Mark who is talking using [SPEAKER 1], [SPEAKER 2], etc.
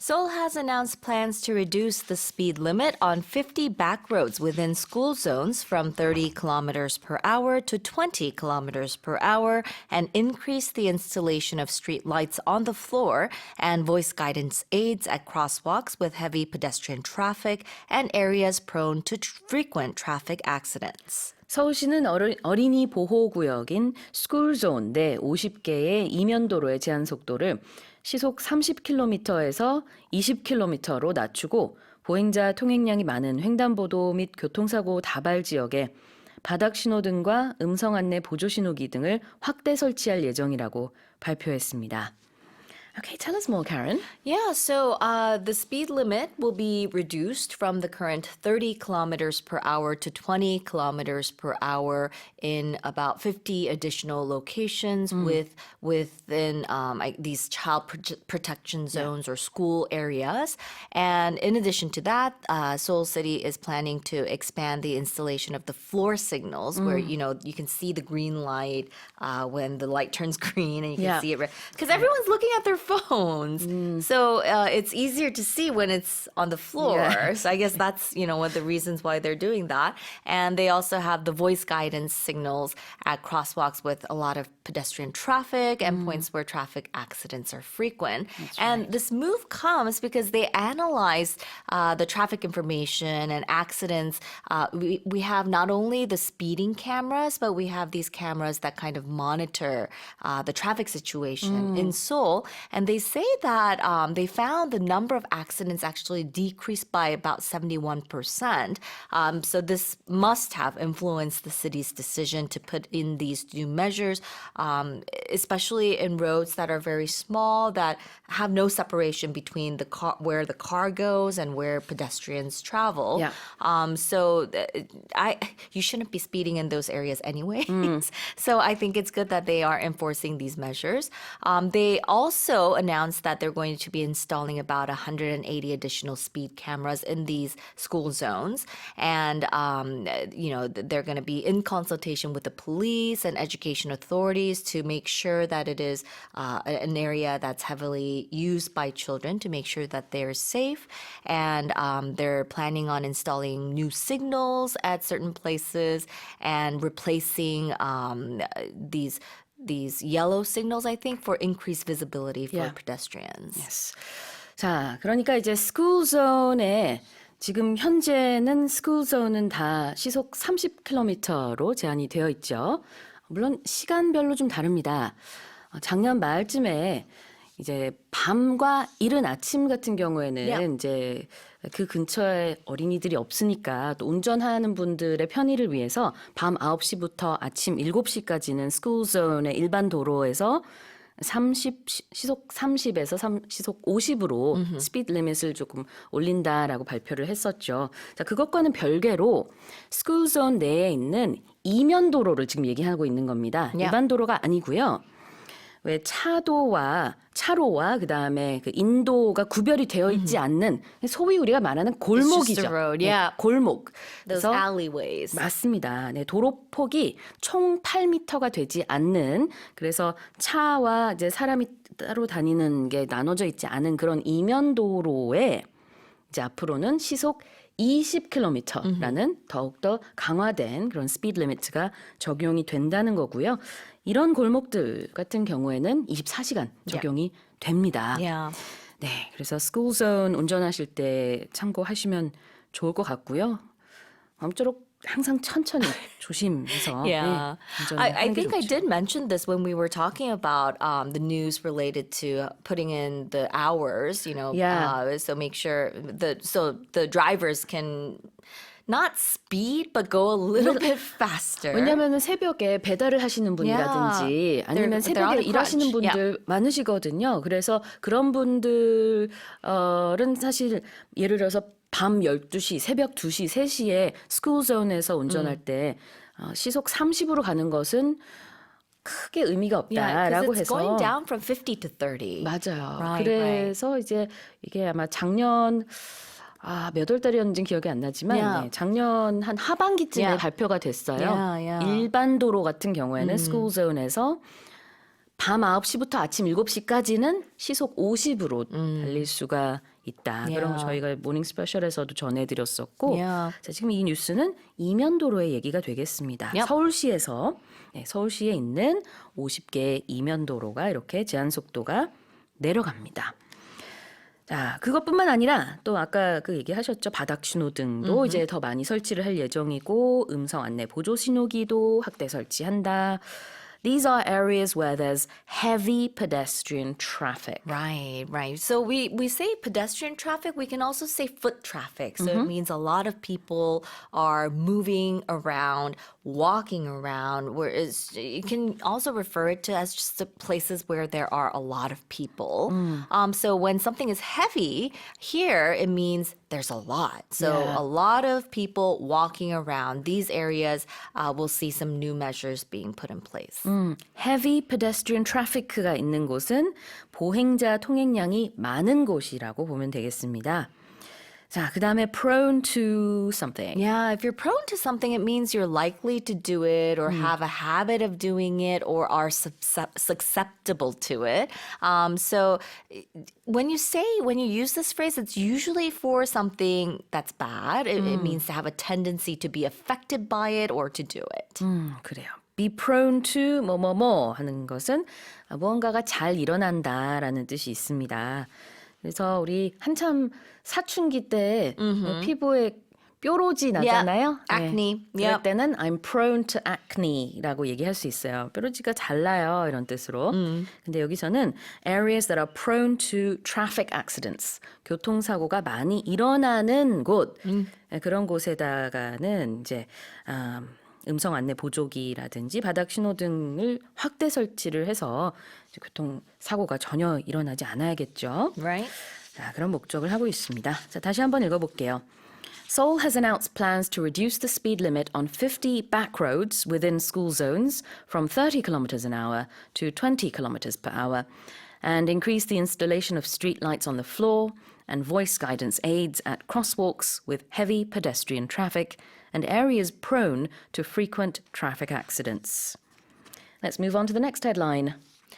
[SPEAKER 1] Seoul has announced plans to reduce the speed limit on 50 backroads within school zones from 30 kilometers per hour to 20 kilometers per hour and increase the installation of street lights on the floor and voice guidance aids at crosswalks with heavy pedestrian traffic and areas prone to frequent traffic accidents.
[SPEAKER 2] 서울시는 어린이 보호구역인 스쿨존 내 50개의 이면도로의 제한속도를 시속 30km에서 20km로 낮추고 보행자 통행량이 많은 횡단보도 및 교통사고 다발지역에 바닥신호등과 음성안내보조신호기 등을 확대 설치할 예정이라고 발표했습니다. Okay, tell us more, Karen.
[SPEAKER 1] Yeah, so the speed limit will be reduced from the current 30 kilometers per hour to 20 kilometers per hour in about 50 additional locations within these child protection zones or school areas. And in addition to that, Seoul City is planning to expand the installation of the floor signals where, you know, you can see the green light when the light turns green and you can see it. Because everyone's looking at their phones. So it's easier to see when it's on the floor.
[SPEAKER 2] Yeah.
[SPEAKER 1] So I guess that's, you know, one of the reasons why they're doing that. And they also have the voice guidance signals at crosswalks with a lot of pedestrian traffic and points where traffic accidents are frequent. And this move comes because they analyzed the traffic information and accidents. We have not only the speeding cameras, but we have these cameras that kind of monitor the traffic situation in Seoul. And they say that they found the number of accidents actually decreased by about 71%. So this must have influenced the city's decision to put in these new measures, especially in roads that are very small, that have no separation between the car, where the car goes and where pedestrians travel.
[SPEAKER 2] Yeah.
[SPEAKER 1] So you shouldn't be speeding in those areas anyways. So I think it's good that they are enforcing these measures. They also announced that they're going to be installing about 180 additional speed cameras in these school zones. And, you know, they're going to be in consultation with the police and education authorities to make sure that it is an area that's heavily used by children to make sure that they're safe. And they're planning on installing new signals at certain places and replacing these yellow signals, I think, for increased visibility for pedestrians.
[SPEAKER 2] Yes. 자, 그러니까 이제 스쿨존에 지금 현재는 스쿨존은 다 시속 30km로 제한이 되어 있죠. 물론 시간별로 좀 다릅니다. 작년 말쯤에 이제 밤과 이른 아침 같은 경우에는 이제 그 근처에 어린이들이 없으니까 또 운전하는 분들의 편의를 위해서 밤 9시부터 아침 7시까지는 스쿨존의 일반 도로에서 시속 30에서 시속 50으로 스피드 리밋을 조금 올린다라고 발표를 했었죠. 자, 그것과는 별개로 스쿨존 내에 있는 이면도로를 지금 얘기하고 있는 겁니다. 일반 도로가 아니고요. 왜 차로와 그다음에 그 인도가 구별이 되어 있지 않는 소위 우리가 말하는 골목이죠.
[SPEAKER 1] road,
[SPEAKER 2] 골목.
[SPEAKER 1] Those
[SPEAKER 2] 그래서
[SPEAKER 1] alleyways.
[SPEAKER 2] 맞습니다. 네, 도로폭이 총 8m가 되지 않는 그래서 차와 이제 사람이 따로 다니는 게 나눠져 있지 않은 그런 이면도로에 이제 앞으로는 시속 20km라는 더욱더 강화된 그런 스피드 리미트가 적용이 된다는 거고요. 이런 골목들 같은 경우에는 24시간 적용이 됩니다. 네, 그래서 스쿨존 운전하실 때 참고하시면 좋을 것 같고요. 아무쪼록 항상 천천히 조심해서
[SPEAKER 1] Yeah. I think I
[SPEAKER 2] 좋죠.
[SPEAKER 1] did mention this when we were talking about the news related to putting in the hours, you know, so make sure the drivers can not speed, but go a little bit faster.
[SPEAKER 2] 왜냐하면 새벽에 배달을 하시는 분이라든지 아니면
[SPEAKER 1] They're on
[SPEAKER 2] 새벽에
[SPEAKER 1] a
[SPEAKER 2] 일하시는
[SPEAKER 1] crunch.
[SPEAKER 2] 분들 많으시거든요. 그래서 그런 분들은 사실 예를 들어서 밤 12시, 새벽 2시, 3시에 스쿨존에서 운전할 때 시속 30으로 가는 것은 크게 의미가 없다라고
[SPEAKER 1] it's
[SPEAKER 2] 해서
[SPEAKER 1] going down from 50 to 30.
[SPEAKER 2] 맞아요.
[SPEAKER 1] Right,
[SPEAKER 2] 그래서 이제 이게 아마 작년 몇 월 달이었는지 기억이 안 나지만 네, 작년 한 하반기쯤에 발표가 됐어요. 일반 도로 같은 경우에는 스쿨존에서 밤 9시부터 아침 7시까지는 시속 50으로 달릴 수가 있다. 그런 거 저희가 모닝스페셜에서도 전해드렸었고
[SPEAKER 1] Yeah.
[SPEAKER 2] 자, 지금 이 뉴스는 이면도로의 얘기가 되겠습니다.
[SPEAKER 1] Yep.
[SPEAKER 2] 서울시에서 서울시에 있는 50개 이면도로가 이렇게 제한속도가 내려갑니다. 자, 그것뿐만 아니라 또 아까 그 얘기하셨죠. 바닥신호등도 이제 더 많이 설치를 할 예정이고 음성안내보조신호기도 확대 설치한다. These are areas where there's heavy pedestrian traffic.
[SPEAKER 1] Right, right. So we say pedestrian traffic, we can also say foot traffic. So it means a lot of people are moving around, walking around, whereas you can also refer it to as just the places where there are a lot of people. So when something is heavy, here it means there's a lot. So
[SPEAKER 2] Yeah.
[SPEAKER 1] a lot of people walking around these areas, we'll see some new measures being put in place.
[SPEAKER 2] heavy pedestrian traffic가 있는 곳은 보행자 통행량이 많은 곳이라고 보면 되겠습니다. 자, 그 다음에 prone to something.
[SPEAKER 1] Yeah, if you're prone to something, it means you're likely to do it or have a habit of doing it or are susceptible to it. So when you use this phrase, it's usually for something that's bad. It means to have a tendency to be affected by it or to do it.
[SPEAKER 2] 그래요. be prone to 뭐뭐뭐 하는 것은 무언가가 잘 일어난다라는 뜻이 있습니다. 그래서 우리 한참 사춘기 때 피부에 뾰루지 나잖아요.
[SPEAKER 1] Yeah, acne.
[SPEAKER 2] 그럴
[SPEAKER 1] Yep.
[SPEAKER 2] 때는 I'm prone to acne라고 얘기할 수 있어요. 뾰루지가 잘 나요 이런 뜻으로. 근데 여기서는 areas that are prone to traffic accidents, 교통사고가 많이 일어나는 곳 그런 곳에다가는 이제 음성 안내 보조기라든지 바닥 신호등을 확대 설치를 해서 교통 사고가 전혀 일어나지 않아야겠죠.
[SPEAKER 1] Right?
[SPEAKER 2] 자, 그런 목적을 하고 있습니다. 자, 다시 한번 읽어볼게요. Seoul has announced plans to reduce the speed limit on 50 backroads within school zones from 30 kilometers an hour to 20 kilometers per hour and increase the installation of street lights on the floor and voice guidance aids at crosswalks with heavy pedestrian traffic and areas prone to frequent traffic accidents. Let's move on to the next headline.